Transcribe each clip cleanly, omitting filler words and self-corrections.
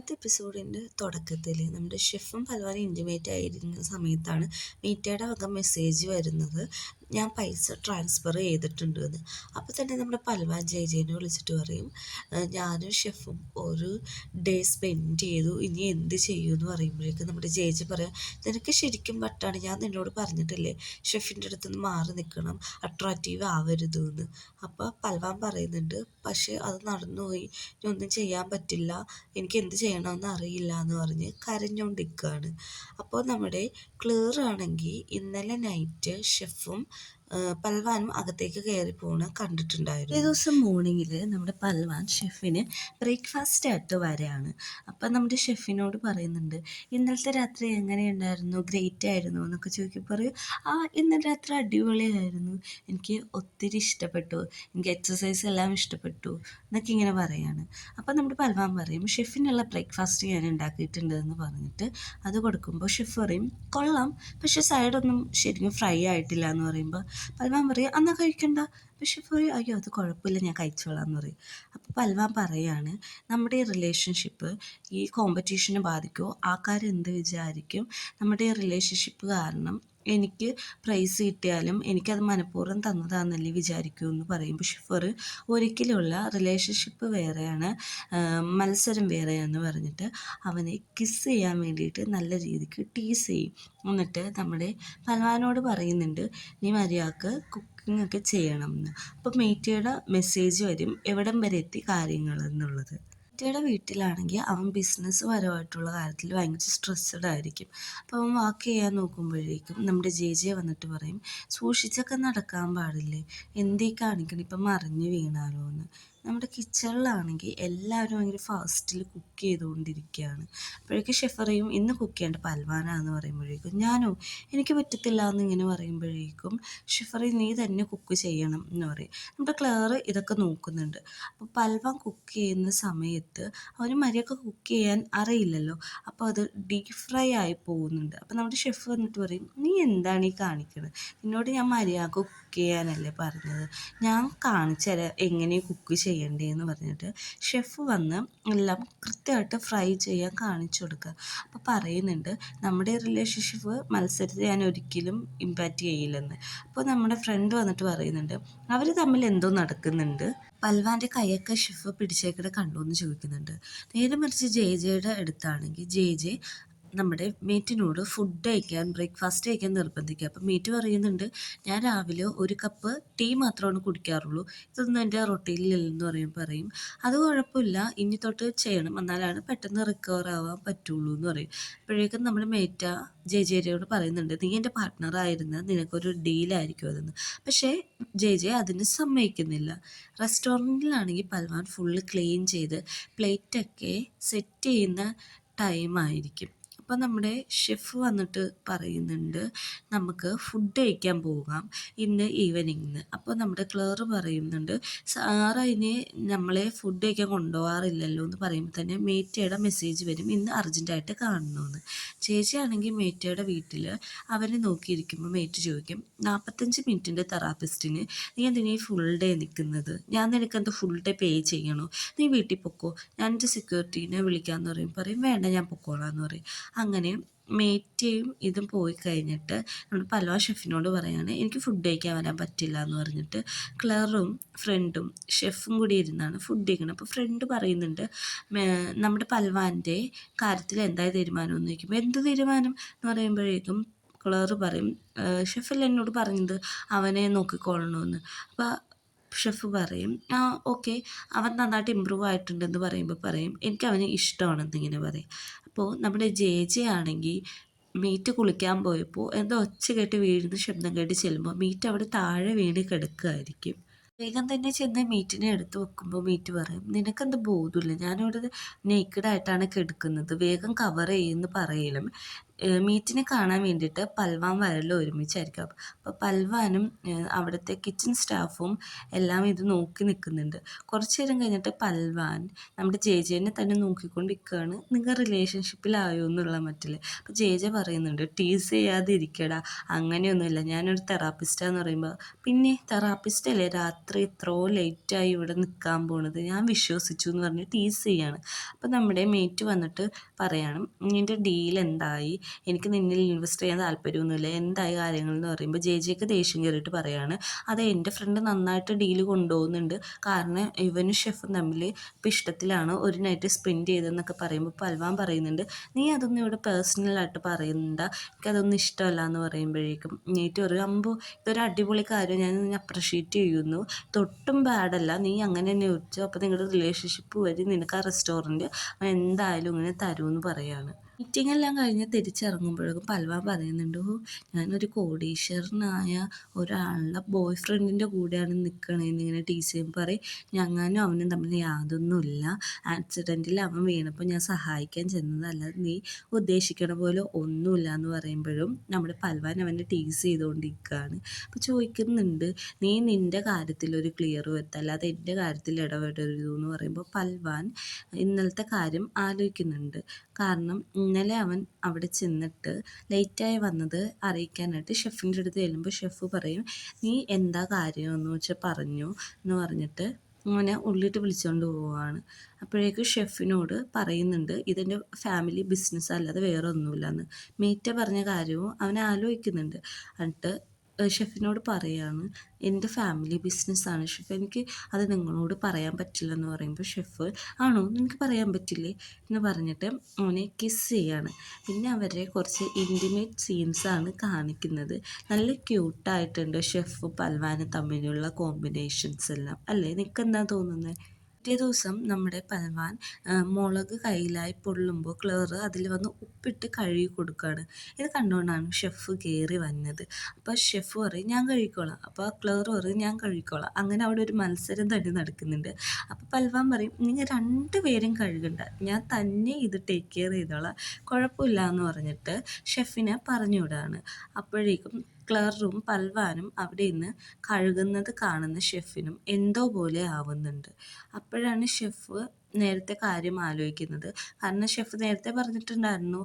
ഇന്നത്തെ എപ്പിസോഡിൻ്റെ തുടക്കത്തിൽ നമ്മുടെ ഷെഫും പൽവാനും ഇൻറ്റിമേറ്റ് ആയിരുന്ന സമയത്താണ് മീറ്റയുടെ വക മെസ്സേജ് വരുന്നത്, ഞാൻ പൈസ ട്രാൻസ്ഫർ ചെയ്തിട്ടുണ്ട് എന്ന്. അപ്പോൾ തന്നെ നമ്മുടെ പൽവാൻ ജയജേനെ വിളിച്ചിട്ട് പറയും, ഞാനും ഷെഫും ഒരു ഡേ സ്പെൻഡ് ചെയ്തു, ഇനി എന്ത് ചെയ്യുമെന്ന് പറയുമ്പോഴേക്കും നമ്മുടെ ജയജി പറയാം, നിനക്ക് ശരിക്കും വട്ടാണ്, ഞാൻ നിന്നോട് പറഞ്ഞിട്ടില്ലേ ഷെഫിൻ്റെ അടുത്തുനിന്ന് മാറി നിൽക്കണം, അട്രാക്റ്റീവ് ആവരുത് എന്ന്. അപ്പോൾ പൽവാൻ പറയുന്നുണ്ട്, പക്ഷേ അത് നടന്നുപോയി, ഇനി ഒന്നും ചെയ്യാൻ പറ്റില്ല, എനിക്ക് എന്ത് ചെയ്യണമെന്ന് അറിയില്ല എന്ന് പറഞ്ഞ് കരഞ്ഞുകൊണ്ടിരിക്കുകയാണ്. അപ്പോൾ നമ്മുടെ ക്ലിയർ ആണെങ്കിൽ ഇന്നലെ നൈറ്റ് ഷെഫും പൽവാനും അകത്തേക്ക് കയറി പോകണ കണ്ടിട്ടുണ്ടായിരുന്നു. ഒരു ദിവസം മോർണിംഗിൽ നമ്മുടെ പൽവാൻ ഷെഫിന് ബ്രേക്ക്ഫാസ്റ്റ് ആയിട്ട് വരെയാണ്. അപ്പം നമ്മുടെ ഷെഫിനോട് പറയുന്നുണ്ട്, ഇന്നലത്തെ രാത്രി എങ്ങനെയുണ്ടായിരുന്നു, ഗ്രേറ്റ് ആയിരുന്നു എന്നൊക്കെ ചോദിക്കുമ്പോൾ പറയും, ഇന്നലെ രാത്രി അടിപൊളിയായിരുന്നു, എനിക്ക് ഒത്തിരി ഇഷ്ടപ്പെട്ടു, എനിക്ക് എക്സസൈസ് എല്ലാം ഇഷ്ടപ്പെട്ടു എന്നൊക്കെ ഇങ്ങനെ പറയാണ്. അപ്പം നമ്മുടെ പൽവാൻ പറയും, ഷെഫിനുള്ള ബ്രേക്ക്ഫാസ്റ്റ് ഞാൻ ഉണ്ടാക്കിയിട്ടുണ്ട് എന്ന് പറഞ്ഞിട്ട് അത് കൊടുക്കുമ്പോൾ ഷെഫ് പറയും, കൊള്ളാം, പക്ഷേ സൈഡൊന്നും ശരിക്കും ഫ്രൈ ആയിട്ടില്ല എന്ന് പറയുമ്പോൾ പൽവാൻ പറയും, എന്നാൽ കഴിക്കണ്ട. പക്ഷെ പറയും, അയ്യോ അത് കുഴപ്പമില്ല, ഞാൻ കഴിച്ചോളാം എന്ന് പറയും. അപ്പോൾ പൽവാൻ പറയാണ്, നമ്മുടെ ഈ റിലേഷൻഷിപ്പ് ഈ കോമ്പറ്റീഷനെ ബാധിക്കുമോ, ആൾക്കാരെന്ത് വിചാരിക്കും, നമ്മുടെ ഈ റിലേഷൻഷിപ്പ് കാരണം എനിക്ക് പ്രൈസ് കിട്ടിയാലും എനിക്കത് മനഃപൂർവ്വം തന്നതാണെന്നല്ലേ വിചാരിക്കൂ എന്ന് പറയുമ്പോൾ ഷിഫർ ഒരിക്കലുമുള്ള, റിലേഷൻഷിപ്പ് വേറെയാണ്, മത്സരം വേറെയാണെന്ന് പറഞ്ഞിട്ട് അവനെ കിസ് ചെയ്യാൻ വേണ്ടിയിട്ട് നല്ല രീതിക്ക് ടീസ് ചെയ്യും. എന്നിട്ട് നമ്മുടെ പൽവാനോട് പറയുന്നുണ്ട്, നീ മര്യാദക്ക് കുക്കിംഗ് ഒക്കെ ചെയ്യണം എന്ന്. അപ്പോൾ മേറ്റിയുടെ മെസ്സേജ് വരും, എവിടം വരെ എത്തി കാര്യങ്ങൾ എന്നുള്ളത്. മേറ്റിയുടെ വീട്ടിലാണെങ്കിൽ അവൻ ബിസിനസ് പരമായിട്ടുള്ള കാര്യത്തിൽ ഭയങ്കര സ്ട്രെസ്ഡ് ആയിരിക്കും. അപ്പോൾ അവൻ വാക്ക് ചെയ്യാൻ നോക്കുമ്പോഴേക്കും നമ്മുടെ ജെ വന്നിട്ട് പറയും, സൂക്ഷിച്ചൊക്കെ നടക്കാൻ പാടില്ലേ, എന്തീ കാണിക്കണം, ഇപ്പം മറിഞ്ഞ് വീണാലോ എന്ന്. നമ്മുടെ കിച്ചണിലാണെങ്കിൽ എല്ലാവരും ഭയങ്കര ഫാസ്റ്റിൽ കുക്ക് ചെയ്തുകൊണ്ടിരിക്കുകയാണ്. അപ്പോഴേക്കും ഷെഫ് പറയും, ഇന്ന് കുക്ക് ചെയ്യേണ്ട പൽവാനാന്ന് പറയുമ്പോഴേക്കും ഞാനോ, എനിക്ക് പറ്റത്തില്ല എന്നിങ്ങനെ പറയുമ്പോഴേക്കും ഷെഫ് പറയും, നീ തന്നെ കുക്ക് ചെയ്യണം എന്ന് പറയും. നമ്മുടെ ക്ലെയർ ഇതൊക്കെ നോക്കുന്നുണ്ട്. അപ്പോൾ പൽവാൻ കുക്ക് ചെയ്യുന്ന സമയത്ത് അവന് മര്യാദക്ക് കുക്ക് ചെയ്യാൻ അറിയില്ലല്ലോ, അപ്പോൾ അത് ഡീപ് ഫ്രൈ ആയി പോകുന്നുണ്ട്. അപ്പോൾ നമ്മുടെ ഷെഫ് വന്നിട്ട് പറയും, നീ എന്താണ് ഈ കാണിക്കുന്നത്, നിന്നോട് ഞാൻ മര്യാദക്ക് കുക്ക് ചെയ്യാനല്ലേ പറഞ്ഞത്, ഞാൻ കാണിച്ചു തരാം എങ്ങനെ കുക്ക് ചെയ്യണ്ടേന്ന് പറഞ്ഞിട്ട് ഷെഫ് വന്ന് എല്ലാം കൃത്യമായിട്ട് ഫ്രൈ ചെയ്യാൻ കാണിച്ചു കൊടുക്കുക. അപ്പോൾ പറയുന്നുണ്ട്, നമ്മുടെ റിലേഷൻഷിപ്പ് മത്സരത്തെ ഞാൻ ഒരിക്കലും ഇമ്പാക്റ്റ് ചെയ്യില്ലെന്ന്. അപ്പോൾ നമ്മുടെ ഫ്രണ്ട് വന്നിട്ട് പറയുന്നുണ്ട്, അവർ തമ്മിൽ എന്തോ നടക്കുന്നുണ്ട്. പൽവാൻ്റെ കൈയൊക്കെ ഷെഫ് പിടിച്ചേക്കിടെ കണ്ടു എന്ന് ചോദിക്കുന്നുണ്ട്. നേരെ മറിച്ച് ജെയുടെ അടുത്താണെങ്കിൽ ജെ നമ്മുടെ മീറ്റിനോട് ഫുഡ് കഴിക്കാൻ, ബ്രേക്ക്ഫാസ്റ്റ് കഴിക്കാൻ നിർബന്ധിക്കുക. അപ്പം മീറ്റ് പറയുന്നുണ്ട്, ഞാൻ രാവിലെ ഒരു കപ്പ് ടീ മാത്രമാണ് കുടിക്കാറുള്ളൂ, ഇതൊന്നും എൻ്റെ റൊട്ടീനിലില്ലെന്ന് പറയും. അത് കുഴപ്പമില്ല, ഇനി തൊട്ട് ചെയ്യണം, എന്നാലാണ് പെട്ടെന്ന് റിക്കവർ ആവാൻ പറ്റുള്ളൂ എന്ന് പറയും. അപ്പോഴേക്കും നമ്മുടെ മേറ്റ ജെയോട് പറയുന്നുണ്ട്, നീ എൻ്റെ പാർട്ട്ണറായിരുന്ന നിനക്കൊരു ഡീലായിരിക്കും അതെന്ന്. പക്ഷേ ജെ അതിന് സമ്മതിക്കുന്നില്ല. റെസ്റ്റോറൻറ്റിലാണെങ്കിൽ പൽവാൻ ഫുള്ള് ക്ലീൻ ചെയ്ത് പ്ലേറ്റൊക്കെ സെറ്റ് ചെയ്യുന്ന ടൈമായിരിക്കും. അപ്പോൾ നമ്മുടെ ഷെഫ് വന്നിട്ട് പറയുന്നുണ്ട്, നമുക്ക് ഫുഡ് കഴിക്കാൻ പോകാം ഇന്ന് ഈവനിങ്ങിന്. അപ്പോൾ നമ്മുടെ ക്ലെയർ പറയുന്നുണ്ട്, സാറ് ഇനി നമ്മളെ ഫുഡ് കഴിക്കാൻ കൊണ്ടുപോകാറില്ലല്ലോ എന്ന് പറയുമ്പോൾ തന്നെ മേറ്റയുടെ മെസ്സേജ് വരും, ഇന്ന് അർജൻറ്റായിട്ട് കാണണമെന്ന്. ചേച്ചിയാണെങ്കിൽ മേറ്റയുടെ വീട്ടിൽ അവനെ നോക്കിയിരിക്കുമ്പോൾ മേറ്റ് ചോദിക്കും, 45 മിനിറ്റിൻ്റെ തെറാപ്പിസ്റ്റിന് നീ എന്തിനാ ഫുൾ ഡേ നിൽക്കുന്നത്, ഞാൻ നിനക്കെന്ത് ഫുൾ ഡേ പേ ചെയ്യണോ, നീ വീട്ടിൽ പൊക്കോ, ഞാൻ എൻ്റെ സെക്യൂരിറ്റീനെ വിളിക്കാമെന്ന് പറയും, വേണ്ട ഞാൻ പൊക്കോളാം എന്ന് പറയും. അങ്ങനെ മേറ്റയും ഇതും പോയി കഴിഞ്ഞിട്ട് നമ്മൾ പൽവാൻ ഷെഫിനോട് പറയാണ്, എനിക്ക് ഫുഡ് കഴിക്കാൻ വരാൻ പറ്റില്ല എന്ന് പറഞ്ഞിട്ട് ക്ലറും ഫ്രണ്ടും ഷെഫും കൂടി ഇരുന്നാണ് ഫുഡ് കഴിക്കണം. അപ്പോൾ ഫ്രണ്ട് പറയുന്നുണ്ട്, നമ്മുടെ പൽവാൻ്റെ കാര്യത്തിൽ എന്തായ തീരുമാനം എന്ന് ചോദിക്കുമ്പോൾ, എന്ത് തീരുമാനം എന്ന് പറയുമ്പോഴേക്കും ക്ലറ് പറയും, ഷെഫല്ല എന്നോട് പറഞ്ഞത് അവനെ നോക്കിക്കൊള്ളണമെന്ന്. അപ്പോൾ ഷെഫ് പറയും, ഓക്കെ, അവൻ നന്നായിട്ട് ഇമ്പ്രൂവ് ആയിട്ടുണ്ടെന്ന് പറയുമ്പോൾ പറയും, എനിക്ക് അവന് ഇഷ്ടമാണെന്നിങ്ങനെ പറയും. അപ്പോൾ നമ്മുടെ ജെ ആണെങ്കിൽ മീറ്റ് കുളിക്കാൻ പോയപ്പോൾ എന്തോ ഒച്ച കേട്ട് വീഴുന്ന ശബ്ദം കേട്ട് ചെല്ലുമ്പോൾ മീറ്റ് അവിടെ താഴെ വീണ് കിടക്കുകയായിരിക്കും. വേഗം തന്നെ ചെന്ന് മീറ്റിനെ എടുത്ത് വെക്കുമ്പോൾ മീറ്റ് പറയും, നിനക്കെന്ത് ബോധമില്ല, ഞാനിവിടെ നേക്കഡായിട്ടാണ് കിടക്കുന്നത്, വേഗം കവർ ചെയ്യുമെന്ന് പറയലും മീറ്റിനെ കാണാൻ വേണ്ടിയിട്ട് പൽവാൻ വരലും ഒരുമിച്ചായിരിക്കും. അപ്പോൾ പൽവാനും അവിടുത്തെ കിച്ചൺ സ്റ്റാഫും എല്ലാം ഇത് നോക്കി നിൽക്കുന്നുണ്ട്. കുറച്ച് നേരം കഴിഞ്ഞിട്ട് പൽവാൻ നമ്മുടെ ജെജേനെ തന്നെ നോക്കിക്കൊണ്ടിരിക്കുകയാണ്. നിങ്ങൾ റിലേഷൻഷിപ്പിലായോ എന്നുള്ള മട്ടിൽ. അപ്പോൾ ജെജ പറയുന്നുണ്ട്, ടീസ് ചെയ്യാതെ ഇരിക്കടാ, അങ്ങനെയൊന്നുമില്ല, ഞാനൊരു തെറാപ്പിസ്റ്റാന്ന് പറയുമ്പോൾ, പിന്നെ തെറാപ്പിസ്റ്റ് അല്ലേ രാത്രി ഇത്രയോ ലേറ്റായി ഇവിടെ നിൽക്കാൻ പോണത്, ഞാൻ വിശ്വസിച്ചു എന്ന് പറഞ്ഞ് ടീസ് ചെയ്യാണ്. അപ്പോൾ നമ്മുടെ മേറ്റ് വന്നിട്ട് പറയണം, നിൻ്റെ ഡീൽ എന്തായി, എനിക്ക് നിന്നിൽ ഇൻവെസ്റ്റ് ചെയ്യാൻ താല്പര്യമൊന്നുമില്ല, എന്തായി കാര്യങ്ങൾ എന്ന് പറയുമ്പോൾ ജെക്ക് ദേഷ്യം കയറിയിട്ട് പറയാണ്, അതെ എൻ്റെ ഫ്രണ്ട് നന്നായിട്ട് ഡീല് കൊണ്ടുപോകുന്നുണ്ട്, കാരണം ഇവനും ഷെഫും തമ്മിൽ ഇപ്പോൾ ഇഷ്ടത്തിലാണ്, ഒരു നൈറ്റ് സ്പെൻഡ് ചെയ്തതെന്നൊക്കെ പറയുമ്പോൾ പൽവാൻ പറയുന്നുണ്ട്, നീ അതൊന്നും ഇവിടെ പേഴ്സണലായിട്ട് പറയുന്നുണ്ട, എനിക്കതൊന്നും ഇഷ്ടമല്ല എന്ന് പറയുമ്പോഴേക്കും നീറ്റ് ഒരു അമ്പോ ഇതൊരു അടിപൊളി കാര്യം, ഞാൻ നിന്നെ അപ്രിഷ്യേറ്റ് ചെയ്യുന്നു, തൊട്ടും ബാഡല്ല, നീ അങ്ങനെ തന്നെ ചോദിച്ചു, അപ്പോൾ നിങ്ങളുടെ റിലേഷൻഷിപ്പ് വഴി നിനക്ക് ആ റെസ്റ്റോറൻറ്റ് എന്തായാലും ഇങ്ങനെ തരുമെന്ന് പറയാണ്. മീറ്റിംഗ് എല്ലാം കഴിഞ്ഞ് തിരിച്ചിറങ്ങുമ്പോഴേക്കും പൽവാൻ പറയുന്നുണ്ട്, ഓ ഞാനൊരു കോടീശ്വരനായ ഒരാളുടെ ബോയ് ഫ്രണ്ടിൻ്റെ കൂടെയാണ് നിൽക്കണേന്ന് ഇങ്ങനെ ടീച്ചർ ചെയ്യുമ്പോൾ പറയും, ഞങ്ങാനും അവനും തമ്മിൽ യാതൊന്നുമില്ല, ആക്സിഡൻറ്റിൽ അവൻ വീണപ്പോൾ ഞാൻ സഹായിക്കാൻ ചെന്നതല്ല, നീ ഉദ്ദേശിക്കണ പോലെ ഒന്നുമില്ല എന്ന് പറയുമ്പോഴും നമ്മുടെ പൽവാൻ അവനെ ടീസ് ചെയ്തുകൊണ്ടിരിക്കുകയാണ്. അപ്പോൾ ചോദിക്കുന്നുണ്ട്, നീ നിൻ്റെ കാര്യത്തിൽ ഒരു ക്ലിയർ വരുത്തല്ല, അല്ലാതെ എൻ്റെ കാര്യത്തിൽ ഇടപെടരുത് എന്ന് പറയുമ്പോൾ പൽവാൻ ഇന്നലത്തെ കാര്യം ആലോചിക്കുന്നുണ്ട്. കാരണം ഇന്നലെ അവൻ അവിടെ ചെന്നിട്ട് ലേറ്റായി വന്നത് അറിയിക്കാനായിട്ട് ഷെഫിൻ്റെ അടുത്ത് ചെല്ലുമ്പോൾ ഷെഫ് പറയും, നീ എന്താ കാര്യമെന്ന് വെച്ചാൽ പറഞ്ഞു എന്ന് പറഞ്ഞിട്ട് അങ്ങനെ ഉള്ളിട്ട് വിളിച്ചുകൊണ്ട് പോവുകയാണ്. അപ്പോഴേക്കും ഷെഫിനോട് പറയുന്നുണ്ട്, ഇതെൻ്റെ ഫാമിലി ബിസിനസ് അല്ലാതെ വേറെ ഒന്നുമില്ലെന്ന്. മീറ്റ പറഞ്ഞ കാര്യവും അവൻ ആലോചിക്കുന്നുണ്ട്. എന്നിട്ട് ഷെഫിനോട് പറയാണ്, എൻ്റെ ഫാമിലി ബിസിനസ്സാണ് ഷെഫ്, എനിക്ക് അത് നിങ്ങളോട് പറയാൻ പറ്റില്ല എന്ന് പറയുമ്പോൾ ഷെഫ്, ആണോ നിനക്ക് പറയാൻ പറ്റില്ലേ എന്ന് പറഞ്ഞിട്ട് അവനെ കിസ് ചെയ്യാണ്. പിന്നെ അവരെ കുറച്ച് ഇൻറ്റിമേറ്റ് സീൻസാണ് കാണിക്കുന്നത്. നല്ല ക്യൂട്ടായിട്ടുണ്ട് ഷെഫ് പൽവാനും തമ്മിലുള്ള കോമ്പിനേഷൻസ് എല്ലാം അല്ലേ, നിനക്കെന്താ തോന്നുന്നത്? പിറ്റേ ദിവസം നമ്മുടെ പൽവാൻ മുളക് കയ്യിലായി പൊള്ളുമ്പോൾ ക്ലറ് അതിൽ വന്ന് ഉപ്പിട്ട് കഴുകി കൊടുക്കുകയാണ്. ഇത് കണ്ടുകൊണ്ടാണ് ഷെഫ് കയറി വന്നത്. അപ്പോൾ ഷെഫ് പറയും, ഞാൻ കഴുകിക്കോളാം, അപ്പോൾ ക്ലറ് പറയും, ഞാൻ കഴുകിക്കോളാം. അങ്ങനെ അവിടെ ഒരു മത്സരം തന്നെ നടക്കുന്നുണ്ട്. അപ്പോൾ പൽവാൻ പറയും, നിങ്ങൾ രണ്ടുപേരും കഴുകണ്ട, ഞാൻ തന്നെ ഇത് ടേക്ക് കെയർ ചെയ്തോളാം, കുഴപ്പമില്ല എന്ന് പറഞ്ഞിട്ട് ഷെഫിനെ പറഞ്ഞു വിടാണ്. അപ്പോഴേക്കും ക്ലറും പൽവാനും അവിടെ നിന്ന് കഴുകുന്നത് കാണുന്ന ഷെഫിനും എന്തോ പോലെ ആവുന്നുണ്ട്. അപ്പോഴാണ് ഷെഫ് നേരത്തെ കാര്യം ആലോചിക്കുന്നത്. കാരണം ഷെഫ് നേരത്തെ പറഞ്ഞിട്ടുണ്ടായിരുന്നു,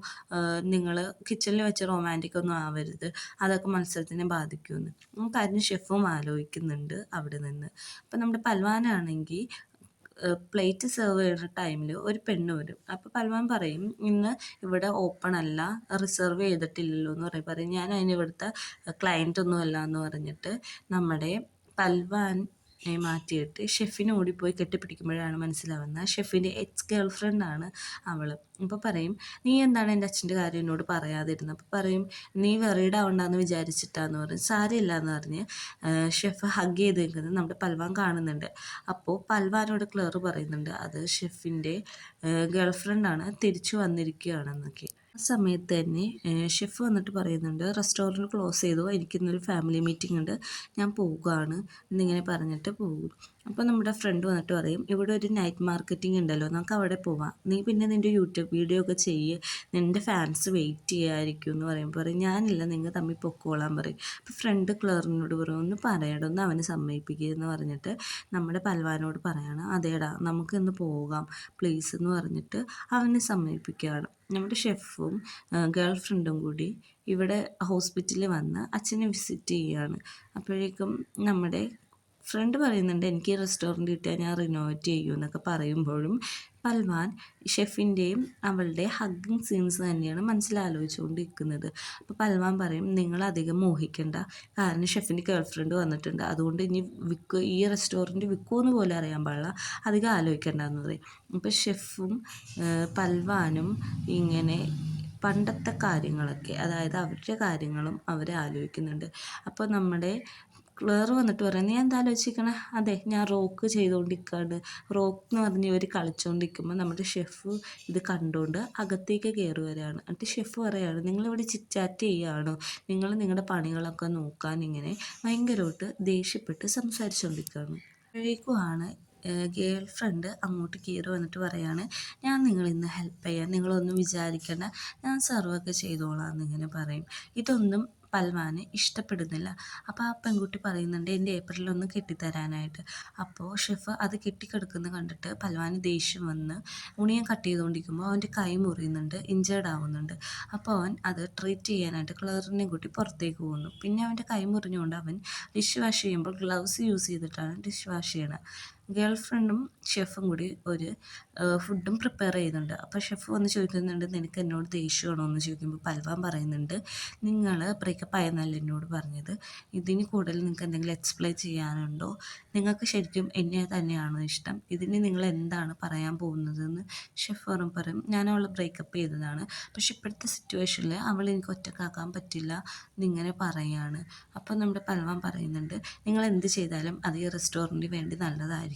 നിങ്ങൾ കിച്ചണിൽ വെച്ച് റൊമാൻറ്റിക് ഒന്നും ആവരുത്, അതൊക്കെ മത്സരത്തിനെ ബാധിക്കുമെന്ന്. കാര്യം ഷെഫും ആലോചിക്കുന്നുണ്ട് അവിടെ നിന്ന്. അപ്പം നമ്മുടെ പൽവാനാണെങ്കിൽ പ്ലേറ്റ് സെർവ് ചെയ്യുന്ന ടൈമിൽ ഒരു പെണ്ണ് വരും. അപ്പോൾ പൽവാൻ പറയും, ഇന്ന് ഇവിടെ ഓപ്പൺ അല്ല, റിസർവ് ചെയ്തിട്ടില്ലല്ലോ എന്ന് പറയും, ഞാൻ അതിന് ഇവിടുത്തെ ക്ലയൻറ്റ് ഒന്നുമല്ല എന്ന് പറഞ്ഞിട്ട് നമ്മുടെ പൽവാൻ മാറ്റിയിട്ട് ഷെഫിനെ ഓടിപ്പോയി കെട്ടിപ്പിടിക്കുമ്പോഴാണ് മനസ്സിലാവുന്നത് ഷെഫിൻ്റെ എക്സ് ഗേൾ ഫ്രണ്ടാണ് അവൾ. അപ്പോൾ പറയും, നീ എന്താണ് എൻ്റെ അച്ഛൻ്റെ കാര്യം എന്നോട് പറയാതിരുന്നത്? അപ്പോൾ പറയും, നീ വെറീഡ് ആവണ്ടെന്ന് വിചാരിച്ചിട്ടാന്ന് പറയും. സാരമില്ല എന്ന് പറഞ്ഞ് ഷെഫ് ഹഗ് ചെയ്ത് നിൽക്കുന്നത് നമ്മുടെ പൽവാൻ കാണുന്നുണ്ട്. അപ്പോൾ പൽവാനോട് ക്ലറ് പറയുന്നുണ്ട്, അത് ഷെഫിൻ്റെ ഗേൾ ഫ്രണ്ടാണ്, തിരിച്ചു വന്നിരിക്കുകയാണെന്നൊക്കെ. ആ സമയത്ത് തന്നെ ഷെഫ് വന്നിട്ട് പറയുന്നുണ്ട്, റെസ്റ്റോറൻറ്റ് ക്ലോസ് ചെയ്തു, എനിക്കിന്നൊരു ഫാമിലി മീറ്റിംഗ് ഉണ്ട്, ഞാൻ പോവുകയാണ് എന്നിങ്ങനെ പറഞ്ഞിട്ട് പോകും. അപ്പോൾ നമ്മുടെ ഫ്രണ്ട് വന്നിട്ട് പറയും, ഇവിടെ ഒരു നൈറ്റ് മാർക്കറ്റിംഗ് ഉണ്ടല്ലോ, നമുക്ക് അവിടെ പോവാം, നീ പിന്നെ നിൻ്റെ യൂട്യൂബ് വീഡിയോ ഒക്കെ ചെയ്യ്, നിൻ്റെ ഫാൻസ് വെയിറ്റ് ചെയ്യായിരിക്കും എന്ന് പറയുമ്പോൾ പറയും, ഞാനില്ല, നിങ്ങൾ തമ്മിൽ പൊക്കോളാൻ പറയും. അപ്പോൾ ഫ്രണ്ട് ക്ലറിനോട് പറയും, ഒന്ന് പറയണം, ഒന്ന് അവനെ സമ്മതിപ്പിക്കുക എന്ന് പറഞ്ഞിട്ട് നമ്മുടെ പൽവാനോട് പറയാണ്, അതേടാ നമുക്കിന്ന് പോകാം പ്ലീസ് എന്ന് പറഞ്ഞിട്ട് അവനെ സമ്മതിപ്പിക്കുകയാണ്. നമ്മുടെ ഷെഫും ഗേൾ ഫ്രണ്ടും കൂടി ഇവിടെ ഹോസ്പിറ്റലിൽ വന്ന് അച്ഛനെ വിസിറ്റ് ചെയ്യുകയാണ്. അപ്പോഴേക്കും നമ്മുടെ ഫ്രണ്ട് പറയുന്നുണ്ട്, എനിക്ക് ഈ റെസ്റ്റോറൻറ്റ് കിട്ടിയാൽ ഞാൻ റിനോവേറ്റ് ചെയ്യൂ എന്നൊക്കെ പറയുമ്പോഴും പൽവാൻ ഷെഫിൻ്റെയും അവളുടെ ഹഗ്ഗിങ് സീൻസ് തന്നെയാണ് മനസ്സിലാലോചിച്ചുകൊണ്ടിരിക്കുന്നത്. അപ്പോൾ പൽവാൻ പറയും, നിങ്ങളധികം മോഹിക്കണ്ട, കാരണം ഷെഫിൻ്റെ ഗേൾ ഫ്രണ്ട് വന്നിട്ടുണ്ട്, അതുകൊണ്ട് ഇനി ഈ റെസ്റ്റോറൻറ്റ് വിൽക്കുമെന്ന് പോലും അറിയാൻ പാടില്ല, അധികം ആലോചിക്കേണ്ടെന്ന് പറയും. അപ്പോൾ ഷെഫും പൽവാനും ഇങ്ങനെ പണ്ടത്തെ കാര്യങ്ങളൊക്കെ, അതായത് അവരുടെ കാര്യങ്ങളും അവർ ആലോചിക്കുന്നുണ്ട്. അപ്പോൾ നമ്മുടെ ക്ലറ് വന്നിട്ട് പറയാം, നീ എന്താ ആലോചിക്കണേ? അതെ, ഞാൻ റോക്ക് ചെയ്തുകൊണ്ടിരിക്കുകയാണ്. റോക്ക് എന്ന് പറഞ്ഞ് ഇവർ കളിച്ചുകൊണ്ടിരിക്കുമ്പോൾ നമ്മുടെ ഷെഫ് ഇത് കണ്ടുകൊണ്ട് അകത്തേക്ക് കയറി വരികയാണ്. എന്നിട്ട് ഷെഫ് പറയുകയാണ്, നിങ്ങളിവിടെ ചിറ്റാറ്റ് ചെയ്യുകയാണോ? നിങ്ങൾ നിങ്ങളുടെ പണികളൊക്കെ നോക്കാൻ ഇങ്ങനെ ഭയങ്കരമായിട്ട് ദേഷ്യപ്പെട്ട് സംസാരിച്ചുകൊണ്ടിരിക്കുകയാണ്. അപ്പോഴേക്കുമാണ് ഗേൾ ഫ്രണ്ട് അങ്ങോട്ട് കയറി വന്നിട്ട് പറയാണ്, ഞാൻ നിങ്ങളിന്ന് ഹെൽപ്പ് ചെയ്യാം, നിങ്ങളൊന്നും വിചാരിക്കേണ്ട, ഞാൻ സെർവൊക്കെ ചെയ്തോളാം എന്നിങ്ങനെ പറയും. ഇതൊന്നും പൽവാന് ഇഷ്ടപ്പെടുന്നില്ല. അപ്പോൾ ആ പെൺകുട്ടി പറയുന്നുണ്ട് എൻ്റെ ഏപ്രിലൊന്ന് കെട്ടിത്തരാനായിട്ട്. അപ്പോൾ ഷെഫ് അത് കെട്ടിക്കിടക്കുന്നത് കണ്ടിട്ട് പൽവാന് ദേഷ്യം വന്ന് ഉണിയൻ കട്ട് ചെയ്തുകൊണ്ടിരിക്കുമ്പോൾ അവൻ്റെ കൈ മുറിയുന്നുണ്ട്, ഇഞ്ചേർഡ് ആവുന്നുണ്ട്. അപ്പോൾ അവൻ അത് ട്രീറ്റ് ചെയ്യാനായിട്ട് ക്ലറിനെ കൂട്ടി പുറത്തേക്ക് പോകുന്നു. പിന്നെ അവൻ്റെ കൈ മുറിഞ്ഞുകൊണ്ട് അവൻ ഡിഷ് വാഷ് ചെയ്യുമ്പോൾ ഗ്ലൗസ് യൂസ് ചെയ്തിട്ടാണ് ഡിഷ് വാഷ് ചെയ്യണത്. ഗേൾ ഫ്രണ്ടും ഷെഫും കൂടി ഒരു ഫുഡും പ്രിപ്പയർ ചെയ്യുന്നുണ്ട്. അപ്പോൾ ഷെഫ് വന്ന് ചോദിക്കുന്നുണ്ട്, നിനക്ക് എന്നോട് ദേഷ്യമാണോ എന്ന് ചോദിക്കുമ്പോൾ പൽവാൻ പറയുന്നുണ്ട്, നിങ്ങൾ ബ്രേക്കപ്പ് ആയെന്നല്ല എന്നോട് പറഞ്ഞത്, ഇതിന് കൂടുതൽ നിങ്ങൾക്ക് എന്തെങ്കിലും എക്സ്പ്ലെയിൻ ചെയ്യാനുണ്ടോ, നിങ്ങൾക്ക് ശരിക്കും എന്നെ തന്നെയാണോ ഇഷ്ടം, ഇതിന് നിങ്ങൾ എന്താണ് പറയാൻ പോകുന്നതെന്ന് ഷെഫ് പറയും. ഞാൻ അവളെ ബ്രേക്കപ്പ് ചെയ്തതാണ്, പക്ഷെ ഇപ്പോഴത്തെ സിറ്റുവേഷനിൽ അവൾ എനിക്ക് ഒറ്റക്കാക്കാൻ പറ്റില്ല എന്നിങ്ങനെ പറയുകയാണ്. അപ്പോൾ നമ്മുടെ പൽവാൻ പറയുന്നുണ്ട്, നിങ്ങൾ എന്ത് ചെയ്താലും അത് ഈ റെസ്റ്റോറൻറ്റിന് വേണ്ടി നല്ലതായിരിക്കും,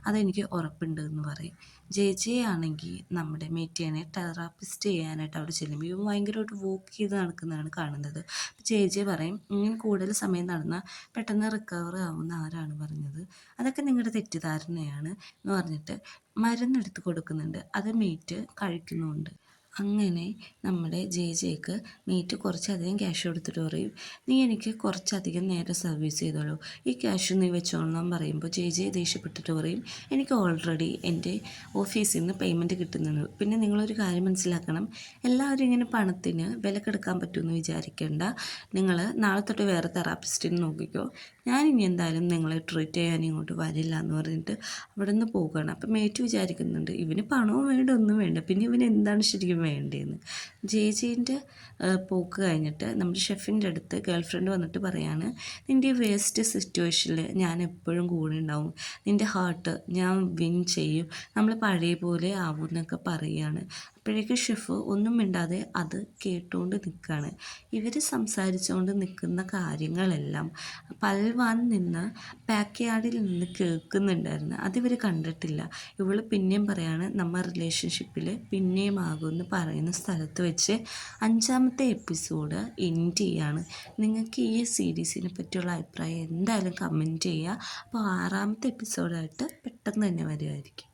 അതെനിക്ക് ഉറപ്പുണ്ട് എന്ന് പറയും. ജെ ആണെങ്കിൽ നമ്മുടെ മേറ്റിയാനെ തെറാപ്പിസ്റ്റ് ചെയ്യാനായിട്ട് അവിടെ ചെല്ലുമ്പോൾ ഇവൻ ഭയങ്കരമായിട്ട് വോക്ക് ചെയ്ത് നടക്കുന്നതാണ് കാണുന്നത്. ജെ പറയും, ഇങ്ങനെ കൂടുതൽ സമയം നടന്നാൽ പെട്ടെന്ന് റിക്കവർ ആവുമെന്ന് ആരാണ് പറഞ്ഞത്, അതൊക്കെ നിങ്ങളുടെ തെറ്റിദ്ധാരണയാണ് എന്ന് പറഞ്ഞിട്ട് മരുന്നെടുത്ത് കൊടുക്കുന്നുണ്ട്. അത് മേറ്റ് കഴിക്കുന്നുമുണ്ട്. അങ്ങനെ നമ്മുടെ ജെക്ക് മീറ്റ് കുറച്ചധികം ക്യാഷ് കൊടുത്തിട്ട് പറയും, നീ എനിക്ക് കുറച്ചധികം നേരം സർവീസ് ചെയ്തോളൂ, ഈ ക്യാഷ് നീ വെച്ചോളാൻ പറയുമ്പോൾ ജെ ദേഷ്യപ്പെട്ടിട്ട് പറയും, എനിക്ക് ഓൾറെഡി എൻ്റെ ഓഫീസിൽ നിന്ന് പേയ്മെൻറ്റ് കിട്ടുന്നുണ്ട്. പിന്നെ നിങ്ങളൊരു കാര്യം മനസ്സിലാക്കണം, എല്ലാവരും ഇങ്ങനെ പണത്തിന് വിലക്കെടുക്കാൻ പറ്റുമെന്ന് വിചാരിക്കേണ്ട. നിങ്ങൾ നാളെ തൊട്ട് വേറെ തെറാപ്പിസ്റ്റിനെ നോക്കിക്കോ, ഞാനിനി എന്തായാലും നിങ്ങളെ ട്രീറ്റ് ചെയ്യാൻ ഇങ്ങോട്ട് വരില്ല എന്ന് പറഞ്ഞിട്ട് അവിടെ നിന്ന് പോവുകയാണ്. അപ്പം മേറ്റ് വിചാരിക്കുന്നുണ്ട്, ഇവന് പണവും വേണ്ട ഒന്നും വേണ്ട, പിന്നെ ഇവന് എന്താണ് ശരിക്കും വേണ്ടതെന്ന്. ജെൻ്റെ പോക്ക് കഴിഞ്ഞിട്ട് നമ്മുടെ ഷെഫിൻ്റെ അടുത്ത് ഗേൾ ഫ്രണ്ട് വന്നിട്ട് പറയാണ്, നിൻ്റെ വേസ്റ്റ് സിറ്റുവേഷനിൽ ഞാൻ എപ്പോഴും കൂടെ ഉണ്ടാവും, നിൻ്റെ ഹാർട്ട് ഞാൻ വിൻ ചെയ്യും, നമ്മൾ പഴയ പോലെ ആവും എന്നൊക്കെ പറയുകയാണ്. അപ്പോഴേക്കും ഷെഫ് ഒന്നും മിണ്ടാതെ അത് കേട്ടുകൊണ്ട് നിൽക്കുകയാണ്. ഇവർ സംസാരിച്ചുകൊണ്ട് നിൽക്കുന്ന കാര്യങ്ങളെല്ലാം പൽവാൻ നിന്ന് ബാക്ക് യാർഡിൽ നിന്ന് കേൾക്കുന്നുണ്ടായിരുന്നു. അതിവർ കണ്ടിട്ടില്ല. ഇവൾ പിന്നെയും പറയാണ്, നമ്മൾ റിലേഷൻഷിപ്പിൽ പിന്നെയും ആകുമെന്ന് പറയുന്ന സ്ഥലത്ത് വെച്ച് 5ാമത്തെ എപ്പിസോഡ് എൻഡ് ചെയ്യാണ്. നിങ്ങൾക്ക് ഈ സീരീസിനെ പറ്റിയുള്ള അഭിപ്രായം എന്തായാലും കമൻറ്റ് ചെയ്യുക. അപ്പോൾ 6ാമത്തെ എപ്പിസോഡായിട്ട് പെട്ടെന്ന് തന്നെ വരുമായിരിക്കും.